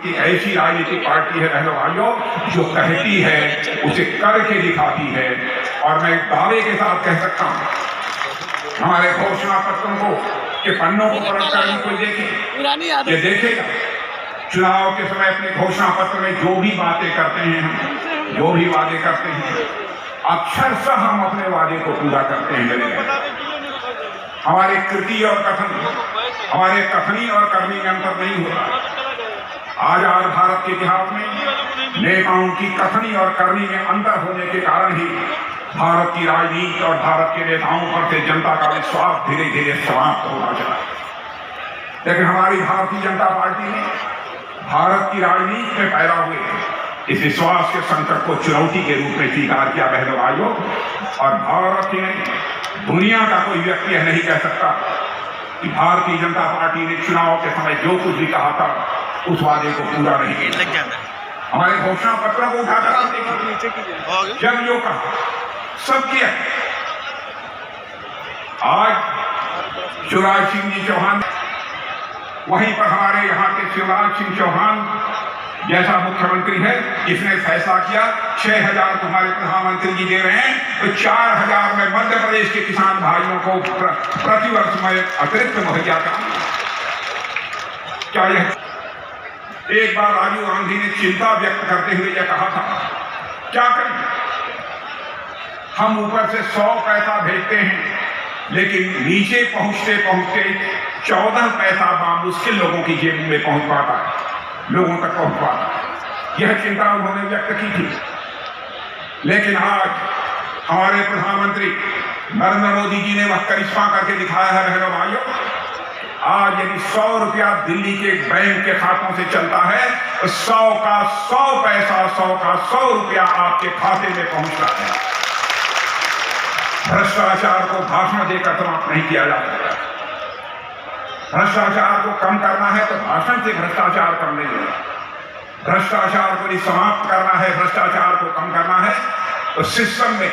कि ऐसी राजनीतिक पार्टी है बहनों भाइयों जो कहती है उसे करके दिखाती है। और मैं दावे के साथ कह सकता हूं हमारे घोषणा पत्रों को के पन्नों को पलट कर कोई देखे, ये देखेगा चुनाव के समय अपने घोषणा पत्र में जो भी बातें करते हैं, हम जो भी वादे करते हैं, अक्षरशः हम अपने वादे को पूरा करते हैं। हमारे कृति और कथन, हमारे कथनी और करनी में अंतर नहीं होता। आजाद भारत के इतिहास में नेताओं की कथनी और करनी में अंतर होने के कारण ही भारत की राजनीति और भारत के नेताओं पर से जनता का विश्वास धीरे धीरे समाप्त होना चला। लेकिन हमारी भारतीय जनता पार्टी ने भारत की राजनीति में पैदा हुए इस विश्वास के संकट को चुनौती के रूप में स्वीकार किया बहनों भाइयों। और भारत की दुनिया का कोई व्यक्ति यह नहीं कह सकता कि भारतीय जनता पार्टी ने चुनाव के समय जो कुछ भी कहा था उस वादे को पूरा नहीं किया। हमारे घोषणा पत्रों को उठाकर जब जो कहा सब किया। आज शिवराज सिंह जी चौहान, वहीं पर हमारे यहाँ के शिवराज सिंह चौहान जैसा मुख्यमंत्री है, इसने फैसला किया 6,000 तुम्हारे प्रधानमंत्री जी दे रहे हैं तो 4,000 में मध्य प्रदेश के किसान भाइयों को प्रतिवर्ष में अतिरिक्त मुहैया कराऊंगा। क्या यह एक बार राजीव गांधी ने चिंता व्यक्त करते हुए यह कहा था, क्या करें हम ऊपर से 100 पैसा भेजते हैं लेकिन नीचे पहुंचते पहुंचते 14 पैसा बामुश्किल लोगों की जेब में पहुंच पाता है, लोगों तक पहुंच पाता है। यह चिंता उन्होंने व्यक्त की थी। लेकिन आज हमारे प्रधानमंत्री नरेंद्र मोदी जी ने वह करिश्मा करके दिखाया है बहनों भाइयों। आज यदि 100 रुपया दिल्ली के बैंक के खातों से चलता है तो 100 का 100 पैसा, 100 का 100 रुपया आपके खाते में पहुंचता है। भ्रष्टाचार को भाषण देकर समाप्त नहीं किया जा सकता। भ्रष्टाचार को कम करना है तो भाषण से भ्रष्टाचार कम नहीं होगा। भ्रष्टाचार को समाप्त करना है, भ्रष्टाचार को कम करना है तो सिस्टम में,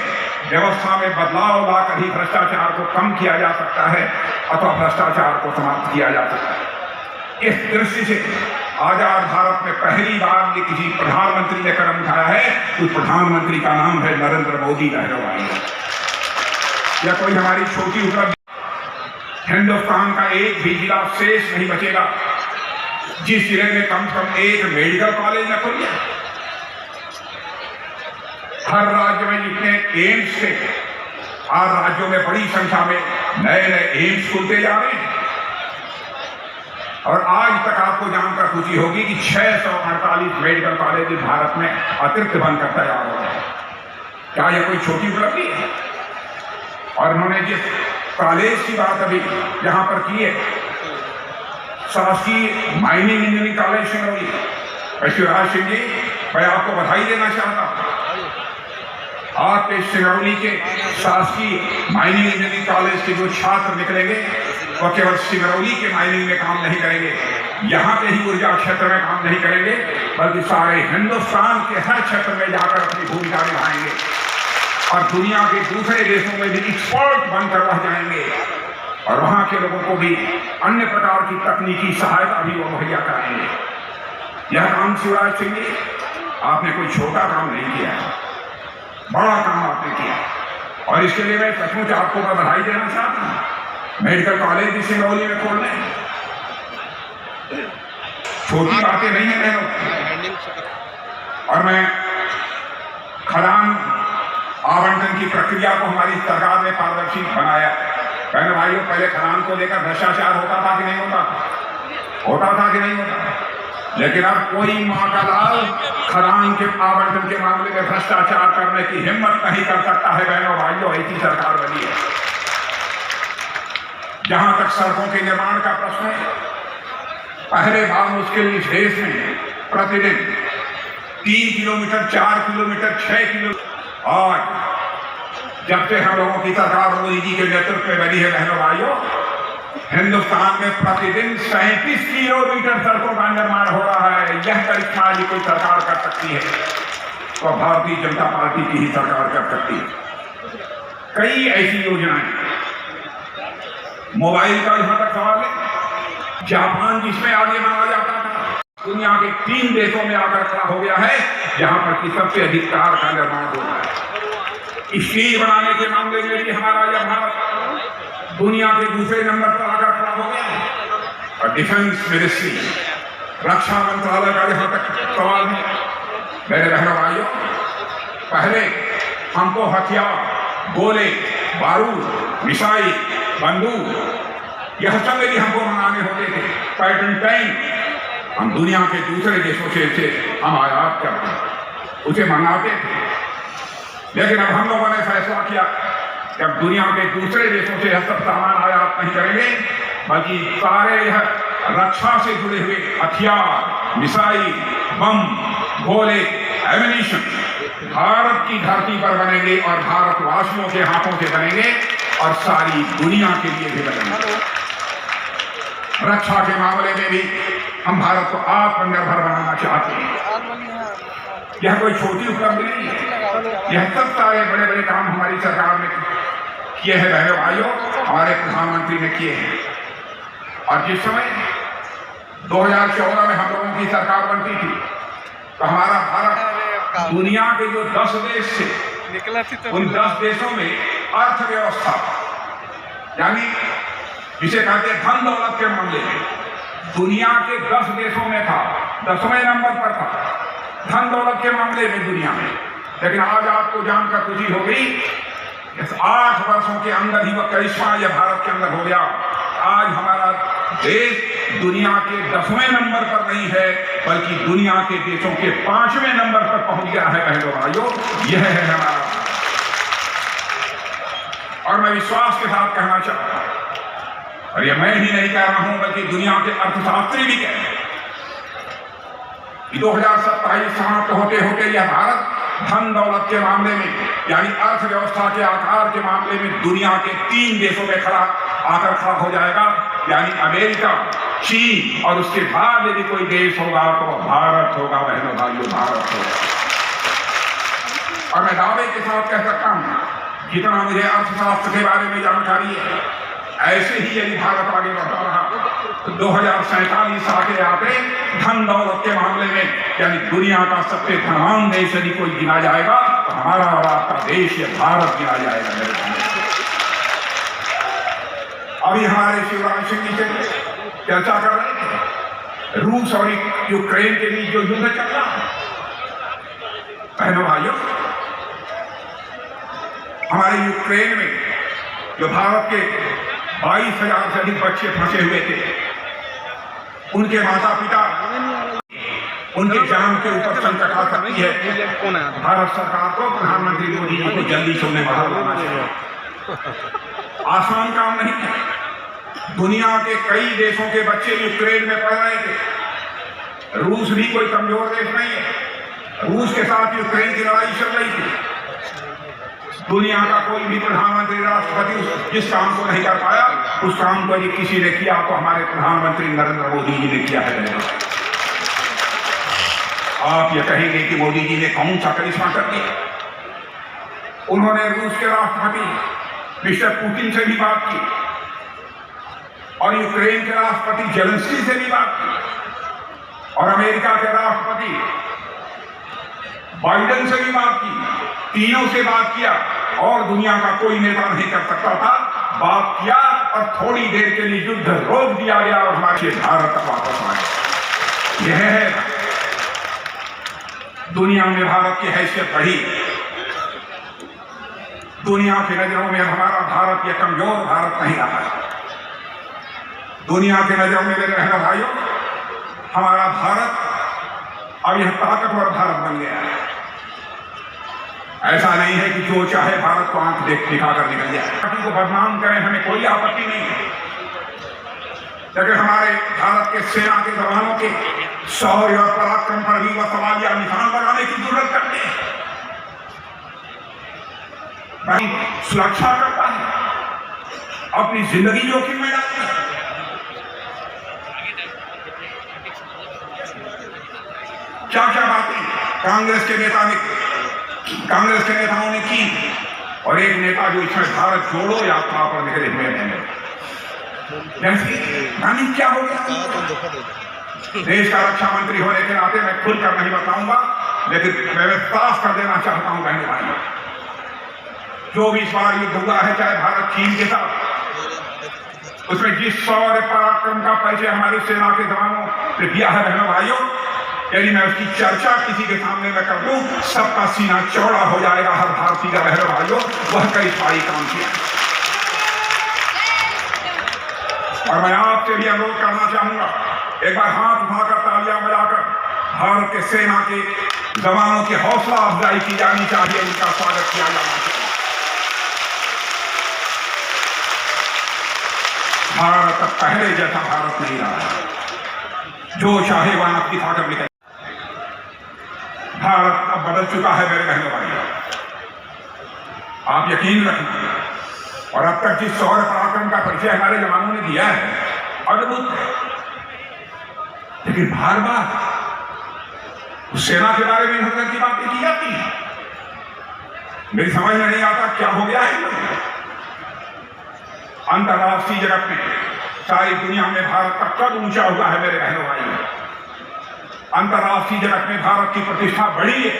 व्यवस्था में बदलाव लाकर ही भ्रष्टाचार को कम किया जा सकता है अथवा भ्रष्टाचार को समाप्त किया जा सकता है। इस दृष्टि से आजाद भारत में पहली बार किसी प्रधानमंत्री ने कदम उठाया है। उस प्रधानमंत्री का नाम है नरेंद्र मोदी बहनों भाइयों। या कोई हमारी छोटी उपलब्धि, हिंदुस्तान का एक भी जिला शेष नहीं बचेगा जिस जिले में कम से कम एक मेडिकल कॉलेज न खुल जाए। हर राज्य में जितने एम्स थे, हर राज्यों में बड़ी संख्या में नए नए एम्स खुलते जा रहे हैं। और आज तक आपको जानकर खुशी होगी कि 648 मेडिकल कॉलेज भारत में अतिरिक्त बनकर तैयार हो रहे हैं। क्या यह कोई छोटी उपलब्धि है? और उन्होंने जिस कॉलेज की बात अभी यहां पर की है, शासकीय mining engineering college Singrauli, Shivraj Singh ji मैं आपको बधाई देना चाहता हूं। आपके सिंगरौली के शासकीय माइनिंग इंजीनियरिंग कॉलेज के जो छात्र निकलेंगे वह केवल सिंगरौली के माइनिंग में काम नहीं करेंगे, यहाँ के ही ऊर्जा क्षेत्र में काम नहीं करेंगे, बल्कि सारे हिंदुस्तान के हर क्षेत्र में जाकर अपनी भूमिका निभाएंगे और दुनिया के दूसरे देशों में भी एक्सपर्ट बनकर रह जाएंगे। और वहां के लोगों को भी अन्य प्रकार की तकनीकी सहायता भी वो मुहैया कराएंगे। यह काम शिवराज सिंह जी आपने कोई छोटा काम नहीं किया है, बड़ा काम आपने किया और इसके लिए मैं सचमुच आपको मैं बधाई देना चाहता हूँ। मेडिकल कॉलेज भी सिंगरौली में खोलने छोटी बातें नहीं है बहनों। और मैं खदान आवंटन की प्रक्रिया को हमारी सरकार ने पारदर्शी बनाया। बहन भाइयों, पहले खदान को लेकर भ्रष्टाचार होता था कि नहीं होता था? होता था कि नहीं होता? लेकिन अब कोई माँ का लाल खदान के आवंटन के मामले में भ्रष्टाचार करने की हिम्मत नहीं कर सकता है। बहनों भाइयों, ऐसी सरकार बनी है। जहां तक सड़कों के निर्माण का प्रश्न है, पहले बार मुश्किल इस देश में प्रतिदिन 3 किलोमीटर, 4 किलोमीटर, 6 किलोमीटर, और जब से हम लोगों की सरकार मोदी जी के नेतृत्व में बनी है बहनों भाइयों, हिंदुस्तान में प्रतिदिन 37 किलोमीटर सड़कों का निर्माण हो रहा है। यह करिश्मा यदि कोई सरकार कर सकती है तो भारतीय जनता पार्टी की ही सरकार कर सकती है। कई ऐसी योजनाएं, मोबाइल का जहां तक सवाल है, जापान जिसमें आगे माना जाता था, दुनिया के 3 देशों में आकर खड़ा हो गया है जहां पर कि सबसे अधिक कार का निर्माण हो रहा है। स्टील बनाने के मामले में भी हमारा यह भारत दुनिया के दूसरे नंबर पर आकर खड़ा हो गया है। और डिफेंस मिनिस्ट्री, रक्षा मंत्रालय का जहां तक सवाल है, मेरे बहनों भाइयों, पहले हमको हथियार, गोले, बारूद, मिसाइल, बंदूक, यह सब यदि हमको मंगाने होते थे, पैटर्न टैंक, हम दुनिया के दूसरे देशों से हम आयात करते, उसे मंगाते थे। लेकिन अब हम लोगों ने फैसला किया कि अब दुनिया के दूसरे देशों से यह सब सामान आयात नहीं करेंगे, बल्कि सारे यह रक्षा से जुड़े हुए हथियार, मिसाइल, बम, गोले, एमिनिशन भारत की धरती पर बनेंगे और भारतवासियों के हाथों से बनेंगे और सारी दुनिया के लिए भी बनेंगे। रक्षा के मामले में भी हम भारत को आत्मनिर्भर बनाना चाहते हैं। यह कोई छोटी उपलब्धि नहीं है, यह सब सारे बड़े बड़े काम हमारी सरकार ने किए हैं, बहनों भाइयों, हमारे प्रधानमंत्री ने किए हैं। और जिस समय 2014 में हम लोगों की सरकार बनती थी तो हमारा भारत दुनिया के जो 10 देश थे उन 10 देशों में अर्थव्यवस्था यानी जिसे कहते हैं धन दौलत के मामले में दुनिया के 10 देशों में था, 10वें नंबर पर था धन दौलत के मामले में दुनिया में। लेकिन आज आपको जानकर खुशी हो गई, इस 8 वर्षों के अंदर ही वह करिश्मा यह भारत के अंदर हो गया। आज हमारा देश दुनिया के 10वें नंबर पर नहीं है बल्कि दुनिया के देशों के 5वें नंबर पर पहुंच गया है। बहनों भाइयों, यह है हमारा, और मैं विश्वास के साथ कहना चाहता हूं, और यह मैं ही नहीं कह रहा हूं बल्कि दुनिया के अर्थशास्त्री भी कह रहे हैं, 2027 समाप्त होते होते यह भारत धन दौलत के मामले में यानी अर्थव्यवस्था के आकार के मामले में दुनिया के 3 देशों में आकर खड़ा हो जाएगा, यानी अमेरिका, चीन और उसके बाद यदि कोई देश होगा तो भारत होगा। बहनों भाइयों, भारत होगा। और मैं दावे के साथ कह सकता हूं, जितना मुझे अर्थशास्त्र के बारे में जानकारी है, ऐसे ही यदि भारत आगे बढ़ता रहा तो 2047 आके आते धन दौलत के मामले में यानी दुनिया का सबसे धनवान देश यदि कोई गिना जाएगा तो हमारा और आपका देश यह भारत गिना जाएगा। मेरे भाई, अभी हमारे शिवराज सिंह जी से चर्चा कर रहे थे रूस और यूक्रेन के बीच जो युद्ध चल रहा है। बहनों भाइयों, हमारे यूक्रेन में जो भारत के 22,000 से अधिक बच्चे फंसे हुए थे, उनके माता पिता, उनके जान के ऊपर संकट आ सकती है। भारत सरकार को, प्रधानमंत्री मोदी जी को जल्दी से उन्हें बाहर लाना चाहिए। आसान काम नहीं है। दुनिया के कई देशों के बच्चे यूक्रेन में पढ़ रहे थे। रूस भी कोई कमजोर देश नहीं है। रूस के साथ यूक्रेन की लड़ाई चल रही थी। दुनिया का कोई भी प्रधानमंत्री, राष्ट्रपति जिस काम को नहीं कर पाया, उस काम को यदि किसी ने किया तो हमारे प्रधानमंत्री नरेंद्र मोदी जी ने किया है। आप ये कहेंगे कि मोदी जी ने कौन सा करिश्मा कर दिया? उन्होंने रूस के राष्ट्रपति मिस्टर पुतिन से भी बात की और यूक्रेन के राष्ट्रपति जेलेंस्की से भी बात की और अमेरिका के राष्ट्रपति बाइडेन से भी बात की। तीनों से बात किया और दुनिया का कोई नेता नहीं कर सकता था। बात किया और थोड़ी देर के लिए युद्ध रोक दिया गया और हमारे भारत तक वापस आए। यह है दुनिया में भारत की हैसियत बढ़ी। दुनिया की नजरों में हमारा भारत यह कमजोर भारत नहीं रहा। दुनिया की नजरों में मेरे बहनों भाइयों, हमारा भारत अब यह ताकतवर भारत बन गया है। ऐसा नहीं है कि जो चाहे भारत को आंख दिखाकर निकल जाए। पार्टी को बदनाम करें, हमें कोई आपत्ति नहीं है, लेकिन हमारे भारत के सेना के जवानों के शौर्य और पराक्रम पर भी वह सवाल या निशान लगाने की जरूरत करते हैं। भाई सुरक्षा करता है, अपनी जिंदगी जोखिम में डालता है। क्या क्या बातें कांग्रेस के नेताओं ने की और एक नेता जो इसमें भारत जोड़ो यात्रा पर निकले हुए हैं। क्या हो गया? देश का रक्षा मंत्री होने के नाते मैं खुलकर नहीं बताऊंगा, लेकिन मैं साफ कर देना चाहता हूं बहनों भाइयों, जो भी इस बार युद्ध हुआ है चाहे भारत चीन के साथ, उसमें जिस शौर्य पराक्रम का परिचय हमारी सेना के जवानों ने दिया है बहनों भाइयों, यदि मैं उसकी चर्चा किसी के सामने में कर दूं, सबका सीना चौड़ा हो जाएगा। हर भारतीय का बहनों भाइयों वह कई सारी काम किया। और मैं आपसे भी अनुरोध करना चाहूंगा, एक बार हाथ उठाकर तालियां बजाकर भारत के सेना के जवानों की हौसला अफजाई की जानी चाहिए, उनका स्वागत किया जाना चाहिए। भारत अब पहले जैसा भारत नहीं रहा, जो चाहे वहां अपनी ताकत निकल। भारत अब बदल चुका है मेरे बहनों भाइयों, आप यकीन रखिए। और अब तक जिस शौर्य पराक्रम का परिचय हमारे जवानों ने दिया है अद्भुत है, लेकिन बार बार उस सेना के बारे में हजरत की बातें की जाती है। मेरी समझ में नहीं आता क्या हो गया है। अंतर्राष्ट्रीय जगत में सारी दुनिया में भारत का कद ऊंचा हुआ है मेरे बहनों भाइयों। अंतर्राष्ट्रीय जगत में भारत की प्रतिष्ठा बढ़ी है।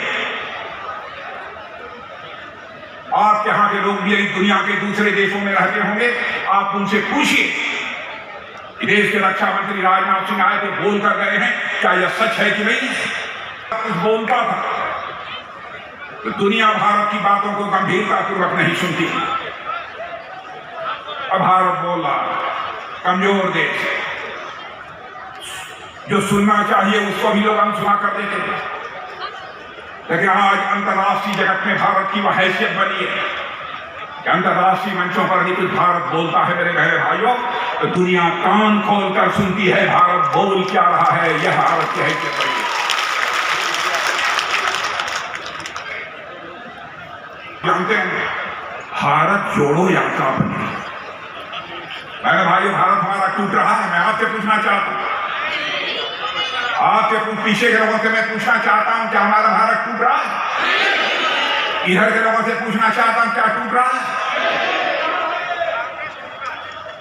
आप यहाँ के लोग भी यदि दुनिया के दूसरे देशों में रहते होंगे, आप उनसे पूछिए देश के रक्षा मंत्री राजनाथ सिंह आए थे, बोल कर गए हैं, क्या यह सच है कि नहीं? कुछ बोलता था तो दुनिया भारत की बातों को गंभीरतापूर्वक नहीं सुनती। अब भारत बोल रहा, कमजोर देश, जो सुनना चाहिए उसको भी लोग अनसुना कर देते थे। लेकिन आज अंतर्राष्ट्रीय जगत में भारत की वह हैसियत बनी है कि अंतर्राष्ट्रीय मंचों पर भी कुछ भारत बोलता है मेरे बहने भाइयों, तो दुनिया कान खोलकर सुनती है भारत बोल क्या रहा है। यह भारत की हैसियत बनी है। जानते हैं भारत जोड़ो यात्रा बनी। मेरे भाइयों, भारत हमारा टूट रहा है। मैं आपसे पूछना चाहता हूं, आपके पीछे के लोगों से मैं पूछना चाहता हूं, क्या हमारा भारत टूट रहा है? इधर के लोगों से पूछना चाहता हूं, क्या टूट रहा है?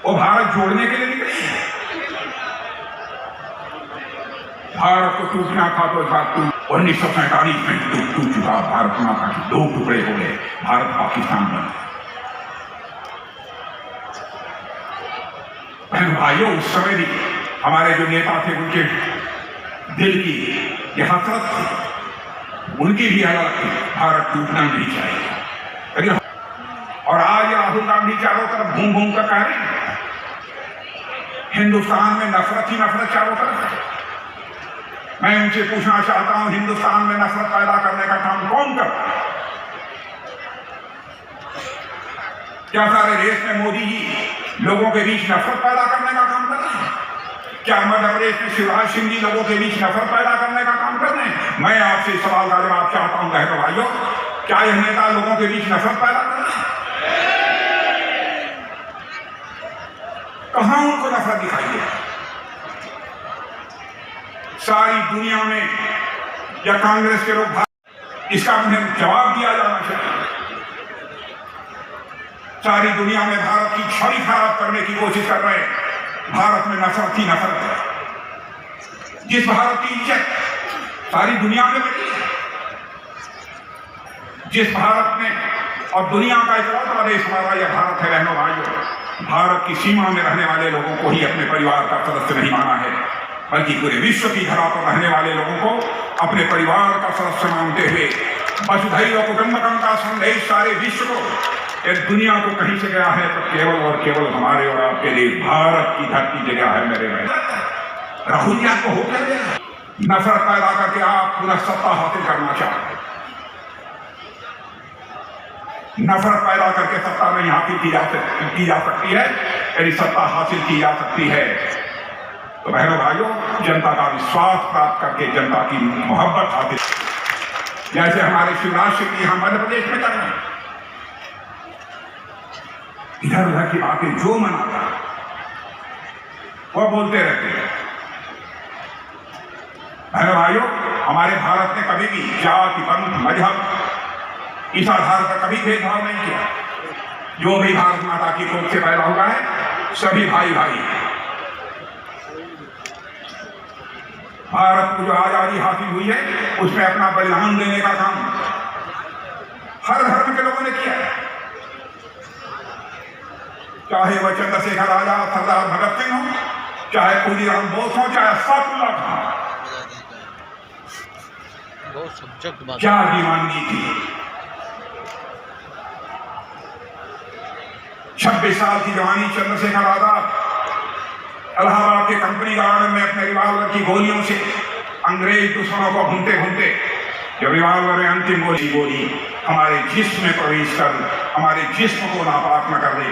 वो भारत जोड़ने के लिए निकले हैं। भारत को टूटना था तो इस बार 1947 में टूट चुका। भारत माता के 2 टुकड़े हो गए, भारत पाकिस्तान बन गया। भाइयों, उस समय भी हमारे जो नेता थे उनके दिल की यह हसरत थी, उनकी भी हालत थी, भारत टूटना नहीं चाहिए। लेकिन और आज राहुल गांधी चारों तरफ घूम घूम कर कह रहे हैं हिंदुस्तान में नफरत ही नफरत चारों तरफ है। मैं उनसे पूछना चाहता हूं, हिंदुस्तान में नफरत पैदा करने का काम कौन करता है? क्या सारे देश में मोदी जी लोगों के बीच नफरत पैदा करने का काम कर रहे हैं? क्या मध्य प्रदेश में शिवराज सिंह जी लोगों के बीच नफरत पैदा करने का काम कर रहे हैं? मैं आपसे इस सवाल का जवाब चाहता हूं बहनों भाइयों, क्या यह नेता लोगों के बीच नफरत पैदा कर रहे हैं? कहां उनको नफरत दिखाई दे? सारी दुनिया में या कांग्रेस के लोग, इसका उन्हें जवाब दिया जाना चाहिए। सारी दुनिया में भारत की छवि खराब करने की कोशिश कर रहे हैं। भारत में नफरत ही नफरत है। जिस भारत की इज्जत सारी दुनिया में बनी है, जिस भारत में, और दुनिया का इकलौता देश हमारा यह भारत है बहनों भाइयों। भारत की सीमा में रहने वाले लोगों को ही अपने परिवार का सदस्य नहीं माना है, बल्कि पूरे विश्व की धरा पर रहने वाले लोगों को अपने परिवार का सदस्य मानते हुए वसुधैव कुटुंबकम का संदेश सारे विश्व को, इस दुनिया को कहीं से गया है तो केवल और केवल हमारे और आपके लिए भारत की धरती जगह है मेरे भाई। राहुल जी आपको हो क्या गया? नफरत पैदा करके आप पुनः सत्ता हासिल करना चाहते हैं। नफरत पैदा करके सत्ता नहीं हासिल की जा सकती है। यदि सत्ता हासिल की जा सकती है तो बहनों भाइयों, जनता का विश्वास प्राप्त करके जनता की मोहब्बत हासिल, जैसे हमारे शिवराज सिंह जी यहां मध्य प्रदेश में कर रहे हैं। इधर उधर की बातें जो मनाता वह बोलते रहते हैं। बहनों भाइयों, हमारे भारत ने कभी भी जाति, पंथ, मजहब इस आधार पर कभी भेदभाव नहीं किया। जो भी भारत माता की कोख से पैदा हुआ है, सभी भाई भाई हैं। भारत को जो आजादी हासिल हुई है उसमें अपना बलिदान देने का काम हर धर्म के लोगों ने किया है, चाहे वह चंद्रशेखर आजाद, सरदार भगत सिंह हो, चाहे खुदीराम बोस हो, चाहे अशफाकुल्लाह खान, क्या दीवानगी थी। 26 साल की जवानी चंद्रशेखर आजाद इलाहाबाद के कंपनी गार्डन में अपने रिवाल्वर की गोलियों से अंग्रेज दुश्मनों को भूनते भूनते जब रिवाल्वर में अंतिम गोली हमारे जिस्म में प्रवेश कर हमारे जिस्म को नापाक न कर दे,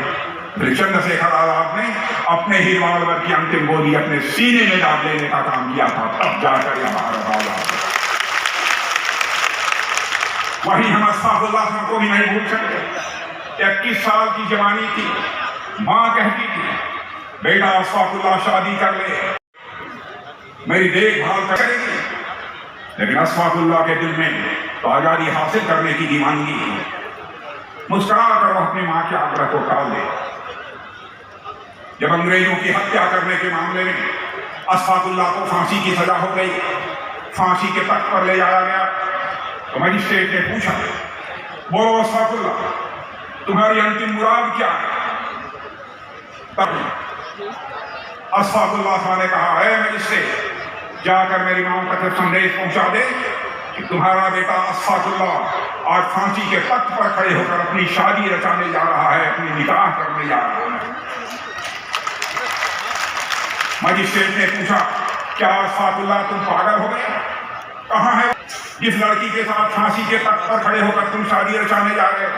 फिर चंद्रशेखर आजाद ने अपने ही रिवाल्वर की अंतिम गोली अपने सीने में डाल देने का काम किया था, तब जाकर यह भारत आजाद। वही हम अशफाकुल्लाह खान को भी नहीं भूल सकते। 21 साल की जवानी थी, मां कहती थी बेटा अशफाकुल्लाह शादी कर ले, मेरी देखभाल करेगी, लेकिन अशफाकुल्लाह के दिल में तो आजादी हासिल करने की दीवानगी थी। मुस्कुरा कर वह अपनी मां के आग्रह को टाल दे। जब अंग्रेजों की हत्या करने के मामले में अशफाकुल्लाह को फांसी की सजा हो गई, फांसी के तख्त पर ले जाया गया, तो मजिस्ट्रेट ने पूछा, बोलो अशफाकुल्लाह, तुम्हारी अंतिम मुराद क्या है? तब अशफाकुल्लाह खान ने कहा, है मजिस्ट्रेट, जाकर मेरी मां तक संदेश पहुंचा दे कि तुम्हारा बेटा अशफाकुल्लाह आज फांसी के तख्त पर खड़े होकर अपनी शादी रचाने जा रहा है, अपनी निकाह करने जा रहा है। मजिस्ट्रेट ने पूछा, क्या अशफाकुल्लाह तुम पागल हो गए? कहां है जिस लड़की के साथ फांसी के तख्त पर खड़े होकर तुम शादी रचाने जा रहे हो?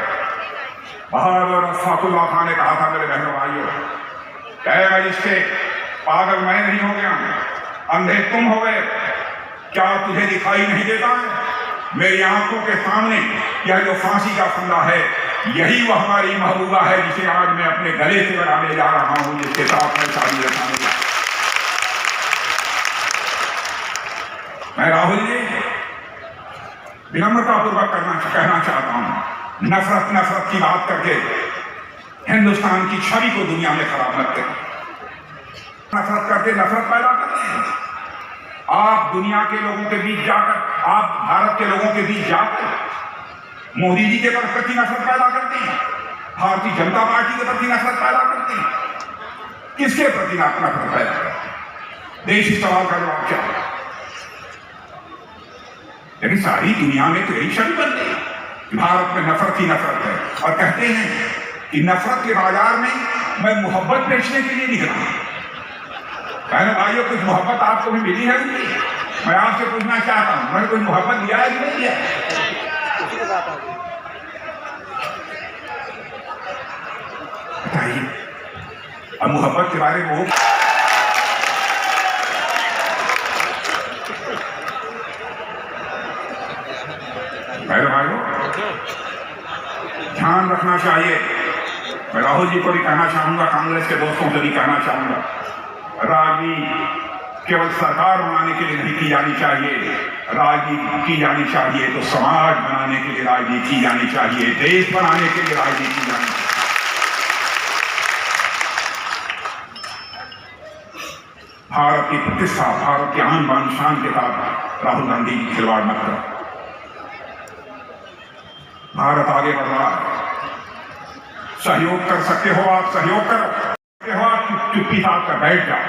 बहादुर अशफाकुल्लाह खान ने कहा था, मेरे बहनों भाइयों, मजिस्ट्रेट, पागल मैं नहीं हो गया, अंधे तुम हो गए, क्या तुझे दिखाई नहीं देता है? मेरी आंखों के सामने यह जो फांसी का फंदा है, यही वह हमारी महबूबा है जिसे आज मैं अपने गले से लगाने जा रहा हूं, जिसके साथ मैं शादी रचाने जा रहा हूं। मैं राहुल जी विनम्रतापूर्वक कहना चाहता हूं, नफरत की बात करके हिंदुस्तान की छवि को दुनिया में खराब करते हैं, नफरत करके नफरत पैदा करते हैं। आप दुनिया के लोगों के बीच जाकर, आप भारत के लोगों के बीच जाकर मोदी जी के प्रति नफरत पैदा करते हैं, भारतीय जनता पार्टी के प्रति नफरत पैदा करते हैं। किसके प्रति नफरत पैदा करते हैं? देश इस सवाल का जवाब क्या है? लेकिन सारी दुनिया में तो यही छवि बन गई, भारत में नफरत ही नफरत है, और कहते हैं कि नफरत के बाजार में मैं मोहब्बत बेचने के लिए निकला। बहनों भाइयों, कुछ मोहब्बत आपको भी मिली है उनकी? मैं आपसे पूछना चाहता हूं, मैंने कुछ मोहब्बत दिया है कि नहीं दिया? बताइए। अब मोहब्बत के बारे में वो बहनों भाइयों ध्यान रखना चाहिए। मैं राहुल जी को भी कहना चाहूंगा, कांग्रेस के दोस्तों से भी कहना चाहूंगा, राजनीति केवल सरकार बनाने के लिए नहीं की जानी चाहिए, राजनीति की जानी चाहिए तो समाज बनाने के लिए राजनीति की जानी चाहिए, देश बनाने के लिए राजनीति की जानी चाहिए। भारत की प्रतिष्ठा, भारत के आन बान शान के साथ राहुल गांधी की खिलवाड़ मत करो। भारत आगे बढ़ रहा है, सहयोग कर सकते हो आप, सहयोग करो, आप चुप्पी साध कर बैठ जाओ।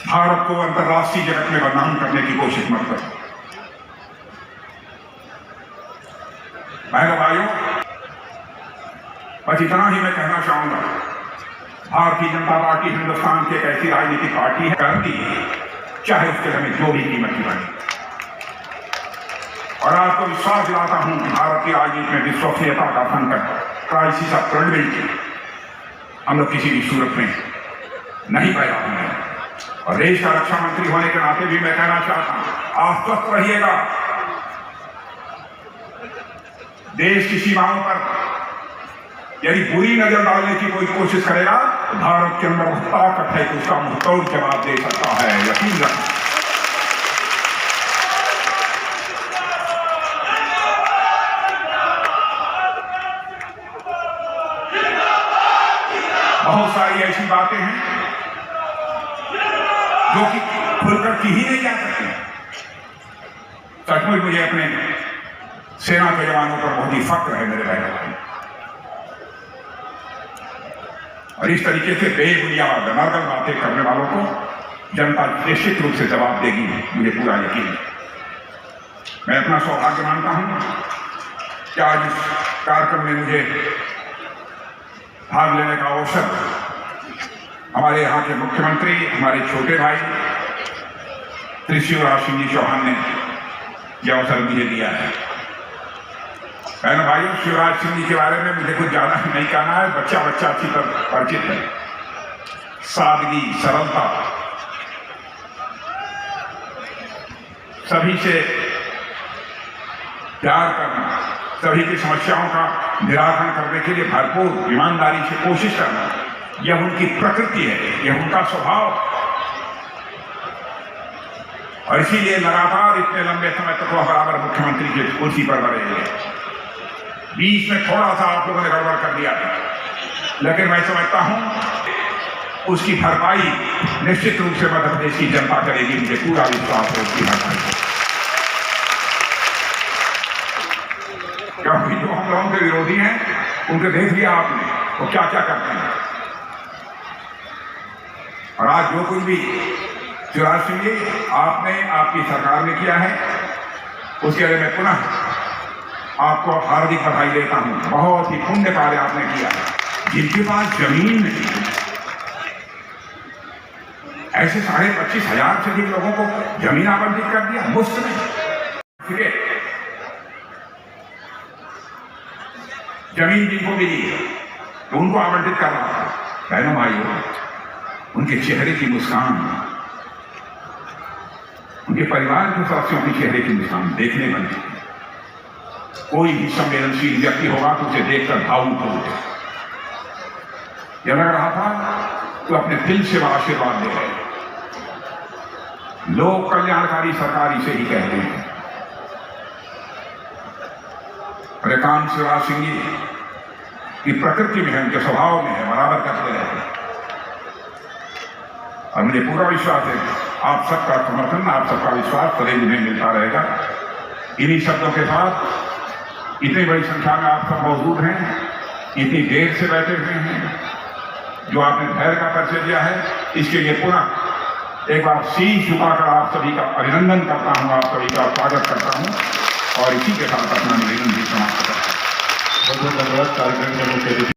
भारत को अंतर्राष्ट्रीय जगत में बदनाम करने की कोशिश मत करो। बहनों भाइयों, बस इतना ही मैं कहना चाहूंगा, भारतीय जनता पार्टी हिंदुस्तान की एक ऐसी राजनीतिक पार्टी है करती है, चाहे उसके हमें जो भी कीमत की बने। और आपको विश्वास दिलाता हूं कि भारत की राजनीति में विश्वसनीयता का संकट, क्राइसिस ऑफ क्रेडिबिलिटी हम लोग किसी भी सूरत में नहीं पैदा होंगे। और देश का रक्षा मंत्री होने के नाते भी मैं कहना चाहता हूं, आप स्वस्थ रहिएगा। देश की सीमाओं पर यदि बुरी नजर डालने की कोई कोशिश करेगा तो भारत के अंदर ताकत है कि उसका मुंहतोड़ जवाब दे सकता है, यकीन रखें। बहुत सारी ऐसी बातें हैं जो कि खुलकर की ही नहीं जा सकती। सचमुच मुझे अपने सेना के जवानों पर बहुत ही फक्र है मेरे बहनों भाई। और इस तरीके से बेबुनियाद अनर्गल बातें करने वालों को जनता निश्चित रूप से जवाब देगी, मुझे पूरा यकीन है। मैं अपना सौभाग्य मानता हूं कि आज इस कार्यक्रम में मुझे भाग लेने का अवसर हमारे यहाँ के मुख्यमंत्री, हमारे छोटे भाई श्री शिवराज सिंह जी चौहान ने यह अवसर मुझे दिया है। बहनों भाइयों, शिवराज सिंह जी के बारे में मुझे कुछ ज्यादा नहीं कहना है, बच्चा अच्छी तरह परिचित है। सादगी, सरलता, सभी से प्यार करना, सभी की समस्याओं का निराकरण करने के लिए भरपूर ईमानदारी से कोशिश करना, यह उनकी प्रकृति है, यह उनका स्वभाव। और इसीलिए लगातार इतने लंबे समय तक वह बराबर मुख्यमंत्री की कुर्सी पर बने हुए। बीच में थोड़ा सा आप लोगों ने गड़बड़ कर दिया था, लेकिन मैं समझता हूं उसकी भरपाई निश्चित रूप से मध्य प्रदेश की जनता करेगी। मुझे पूरा विश्वास है उसकी भरपाई। क्योंकि जो हम लोगों के विरोधी हैं उनके देख लिया आपने वो क्या क्या करते हैं। और आज जो कुछ भी शिवराज सिंह जी आपने, आपकी सरकार ने किया है, उसके लिए मैं पुनः आपको हार्दिक बधाई देता हूं। बहुत ही पुण्य कार्य आपने किया है। जिनके पास जमीन नहीं, ऐसे 25,500 से अधिक लोगों को जमीन आवंटित कर दिया मुफ्त में। ठीक है, जमीन जिनको मिली तो उनको आवंटित कर रहा था। बहनों भाइयों, उनके चेहरे की मुस्कान, उनके परिवार के सदस्यों के चेहरे की मुस्कान देखने बनती है। कोई भी संवेदनशील व्यक्ति होगा तो उसे देखकर भावुक हो उठे। यह लग रहा था तो अपने दिल से वह आशीर्वाद दे रहे। लोक कल्याणकारी सरकार इसे ही कहते हैं। और काम शिवराज सिंह जी की प्रकृति में है, उनके स्वभाव में है, बराबर करते रहते हैं। और मुझे पूरा विश्वास है आप सबका समर्थन, आप सबका विश्वास सदैव उन्हें मिलता रहेगा। इन्हीं शब्दों के साथ इतनी बड़ी संख्या में आप सब मौजूद हैं, इतनी देर से बैठे हुए हैं, जो आपने धैर्य का परिचय दिया है, इसके लिए पुनः एक बार शीश झुकाकर आप सभी का अभिनंदन करता हूं, आप सभी का स्वागत करता हूं और इसी के साथ अपना निवेदन भी समाप्त करता हूं। बहुत बहुत धन्यवाद। कार्यक्रम के मुख्य